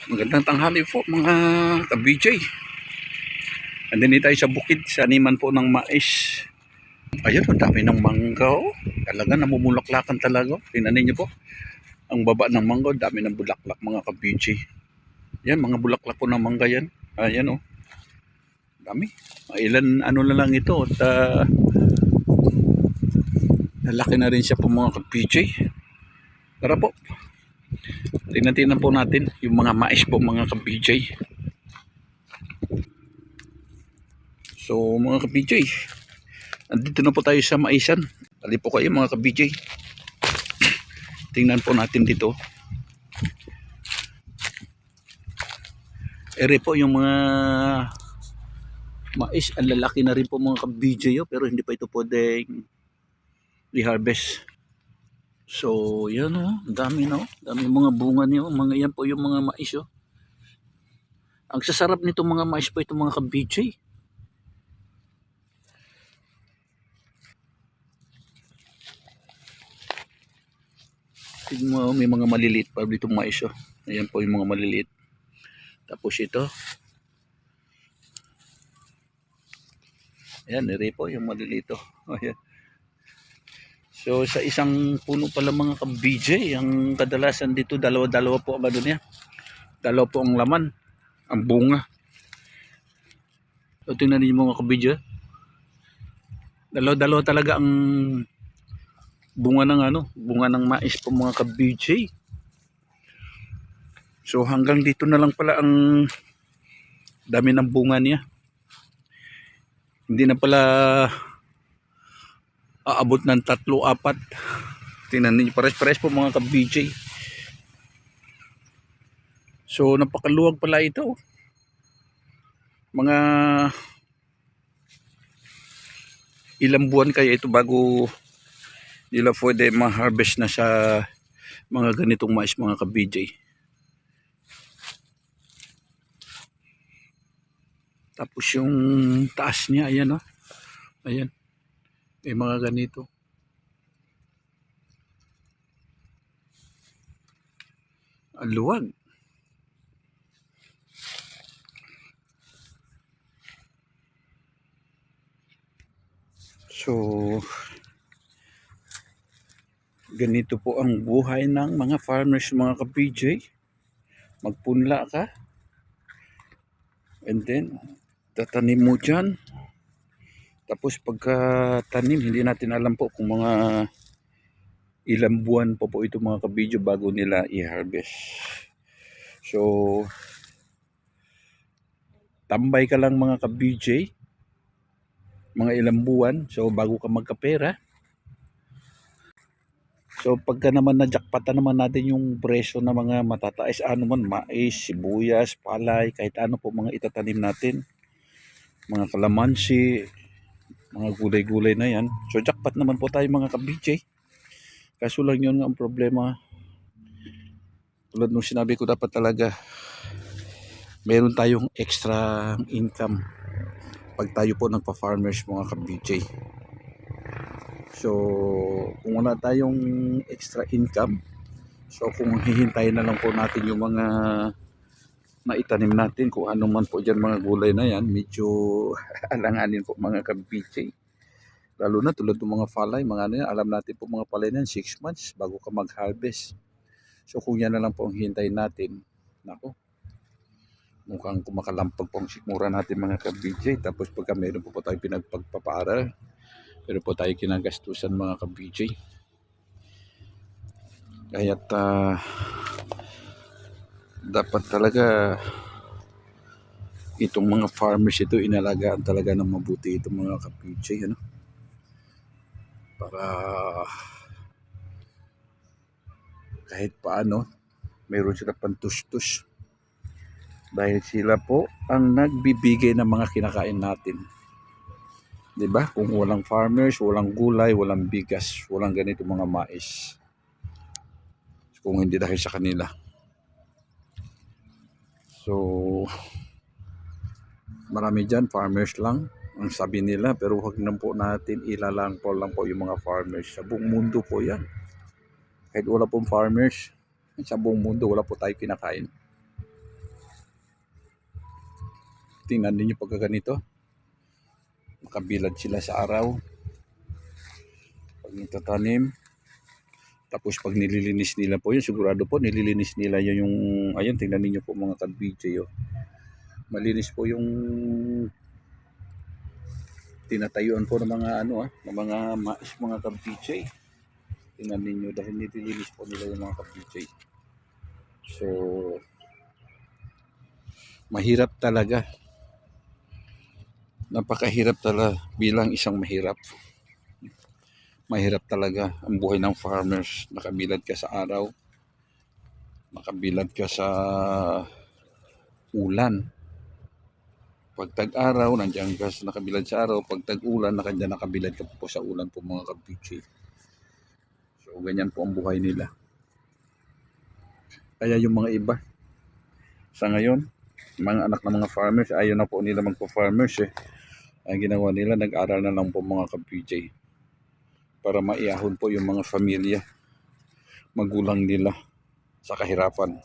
Magandang tanghali po mga ka-BJ. Andun tayo sa bukid, sa animan po ng mais. Ayun, ang dami ng mangga. Oh. Talaga namumulaklakan talaga. Tingnan niyo po. Ang baba ng mangga, dami ng bulaklak mga ka-BJ. Yan, mga bulaklak po ng mangga yan. Ayan oh. Dami. Ilan ano na lang ito. At nalaki na rin siya po mga ka-BJ. Tara po. Tingnan po natin yung mga mais po mga ka-BJ. So mga ka-BJ, andito na po tayo sa maisan. Tali po kayo mga ka-BJ. Tingnan po natin dito. Ere po yung mga mais. Ang lalaki na rin po mga ka-BJ oh, pero hindi pa ito pwedeng i-harvest. So yan oh, dami no. Dami mga bunga niyo. Mga yan po yung mga mais oh. Ang sasarap nito mga mais po ito mga ka-BJ. Tignan mo, may mga maliliit pa dito mais oh. Ayan po yung mga maliliit. Tapos ito. Ayan, ere po yung maliliit oh. Ayan. So sa isang puno pala mga ka-BJ, ang kadalasan dito dalawa-dalawa po ang ano niya. Dalawa po ang laman, ang bunga. So tingnan niyo mga ka-BJ. Dalawa-dalawa talaga ang bunga ng ano, bunga ng mais po mga ka-BJ. So hanggang dito na lang pala ang dami ng bunga niya. Hindi na pala aabot ng 3-4. Tingnan niyo, pares-pares po mga ka-BJ. So napakaluwag pala ito. Mga ilang buwan kaya ito bago nila pwede ma-harvest na sa mga ganitong mais mga ka-BJ. Tapos yung taas niya, ayan oh. Ayan. May mga ganito. Ang luwag. So ganito po ang buhay ng mga farmers mga ka-BJ. Magpunla ka. And then tatanim mo dyan. Tapos pagka tanim, hindi natin alam po kung mga ilang buwan pa po ito mga ka-BJ bago nila i-harvest. So tambay ka lang mga ka-BJ, mga ilang buwan, so bago ka magkapera. So pagka naman najakpatan naman natin yung presyo na mga matataas, ano man, mais, sibuyas, palay, kahit ano po mga itatanim natin, mga kalamansi, mga gulay-gulay na yan. So jackpot naman po tayo mga ka-BJ. Kaso lang yun ang problema. Tulad nung sinabi ko, dapat talaga meron tayong extra income pag tayo po nagpa-farmers mga ka-BJ. So kung wala tayong extra income, so kung hihintayin na lang po natin yung mga naitanim natin, kung ano man po dyan mga gulay na yan, medyo alanganin po mga ka-BJ. Lalo na tulad ng mga palay, mga ano yan, alam natin po mga palay na yan, 6 months bago ka mag-harvest. So kung yan na lang po ang hihintayin natin, nako, mukhang kumakalampag po ang sikmura natin mga ka-BJ. Tapos pagka meron po tayo pinagpagpapaaral, meron po tayo kinagastusan mga ka-BJ. Kaya't dapat talaga itong mga farmers ito, inalagaan talaga ng mabuti itong mga ka-BJ, ano? Para kahit paano mayroon sila pantustos, dahil sila po ang nagbibigay ng mga kinakain natin, di ba? Kung walang farmers, walang gulay, walang bigas, walang ganito mga mais, kung hindi dahil sa kanila. So marami dyan farmers lang ang sabi nila, pero huwag na po natin ilalang po lang po yung mga farmers. Sa buong mundo po yan. Kahit wala pong farmers, sa buong mundo wala po tayo kinakain. Tingnan ninyo pagka ganito. Nakabilad sila sa araw. Pag nagtatanim. Tapos pag nililinis nila po yun, sigurado po nililinis nila yun yung, ayun, tingnan ninyo po mga ka-BJ. Oh. Malinis po yung tinatayuan po ng mga ng mga mais, mga ka-BJ. Tingnan ninyo dahil nililinis po nila yung mga ka-BJ. So, mahirap talaga. Napakahirap talaga bilang isang mahirap. Mahirap talaga ang buhay ng farmers. Nakabilad ka sa araw. Nakabilad ka sa ulan. Pag tag-araw, nandiyan ka nakabilad sa araw. Pag tag-ulan, nakabilad ka po sa ulan po mga ka-BJ. So, ganyan po ang buhay nila. Kaya yung mga iba, sa ngayon, mga anak ng mga farmers, ayaw na po nila magpo-farmers eh. Ang ginawa nila, nag-aral na lang po mga ka-BJ. Para maiahon po yung mga pamilya, magulang nila sa kahirapan.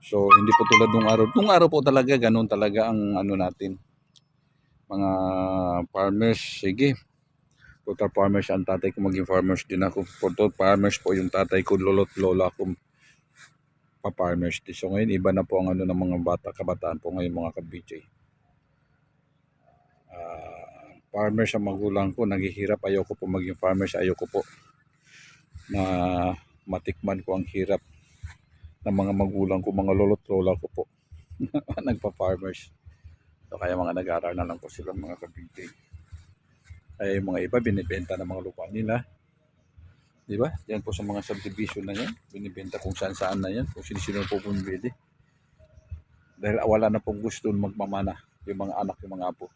So, hindi po tulad nung araw. Nung araw po talaga, ganun talaga ang natin. Mga farmers, sige. Total farmers ang tatay ko, maging farmers din ako. Total farmers po yung tatay ko, lolo't lola ko pa-farmers din. So ngayon, iba na po ang ng mga bata, kabataan po ngayon mga ka-BJ. Farmers ang magulang ko, naghihirap. Ayoko po maging farmers. Ayoko po na matikman ko ang hirap ng mga magulang ko, mga lolo't lola ko po. Nagpa-farmers. So kaya mga nag-aaral na lang po sila mga ka-BJ. Kaya yung mga iba, binibenta ng mga lupa nila. Diba? Yan po sa mga subdivision na yan. Binibenta kung saan-saan na yan. Kung sino-sino po bumibili. Dahil wala na pong gusto magmamana yung mga anak, yung mga apo.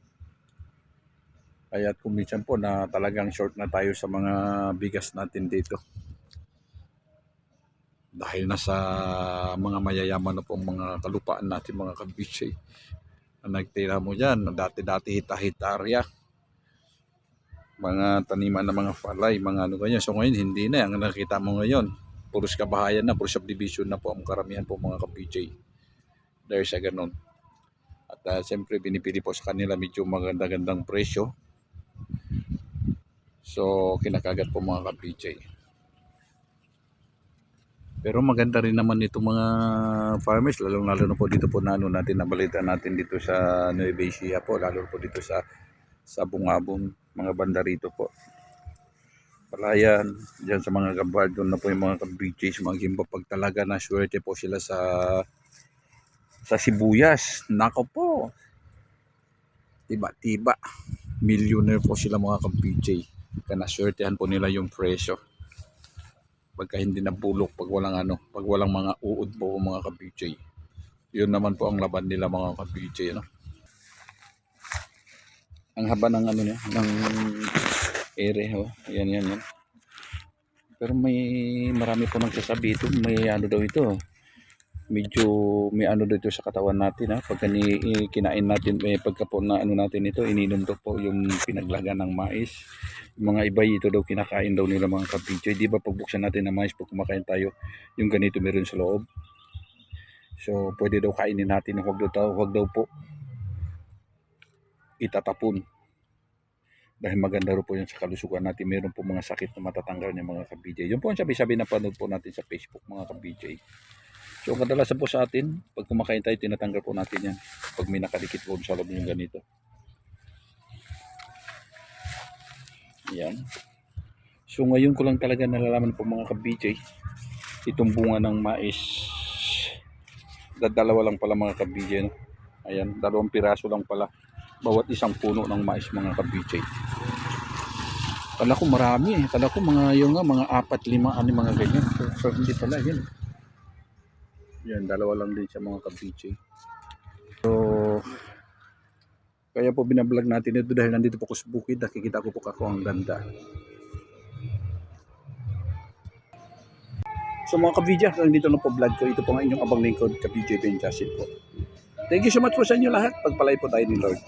Kaya kung minsan po na talagang short na tayo sa mga bigas natin dito. Dahil nasa mga mayayaman na po mga kalupaan natin mga ka-BJ. Na nagtira mo dyan. Dati-dati hita-hitarya. Mga taniman ng mga palay, mga ganyan. So ngayon hindi na, ang nakita mo ngayon puros kabahayan na, puros subdivision na po ang karamihan po mga ka-BJ. Dahil sa ganun. At siyempre binipili po sa kanila medyo maganda-gandang presyo. So kinakagat po mga ka-BJ. Pero maganda rin naman itong mga farmers, lalo na po dito po na natin, nabalita natin dito sa Nueva Ecija po, lalo po dito sa Bungabong, mga banda rito po. Palayan, dyan sa mga gambard, doon na po yung mga ka-BJs, mga gimba, pag talaga na swerte po sila sa sibuyas. Nako po, tiba-tiba, millionaire po sila mga ka-BJ. Kaya naswertehan po nila yung presyo. Pagka hindi nabulok, pag walang mga uod po mga ka-BJ. Yun naman po ang laban nila mga ka-BJ, no? Ang haba ng niya, ng ere, oh. Yan. Pero marami po nagsasabi ito, may daw ito. Medyo may daw ito sa katawan natin, ha. Pagka kinain natin, pagka po na natin ito, ininom to po yung pinaglaga ng mais. Yung mga iba ito daw kinakain daw nila mga ka-BJ. Di ba pagbuksan natin ng mais, pag kumakain tayo, yung ganito meron sa loob. So pwede daw kainin natin, huwag daw po itatapon. Dahil maganda rin po yan sa kalusugan natin. Meron po mga sakit na matatanggal niya mga ka-BJ. Yun po ang sabi-sabi na panood po natin sa Facebook mga ka-BJ. So kadalasan po sa atin, pag kumakain tayo, tinatanggal po natin yan. Pag may nakadikit po sa loob yung ganito. Yan. So ngayon ko lang talaga nalalaman po mga ka-BJ, itong bunga ng mais. Dalawa lang pala mga ka-BJ. No? Ayan, 2 piraso lang pala. Bawat isang puno ng mais mga ka-BJ. Kala ko marami eh. Kala ko mga 4, 5, mga ganyan. So hindi pala yun. Yan, 2 lang din siya mga ka-BJ. So kaya po binablog natin ito dahil nandito po ko sa bukid. Nakikita ko po ako ang ganda. So mga ka-BJ, nandito na po vlog ko. Ito po ang inyong abang lingkod, ka-BJ Ben Jasin po. Thank you so much po sa inyo lahat. Pagpalay po tayo ni Lord.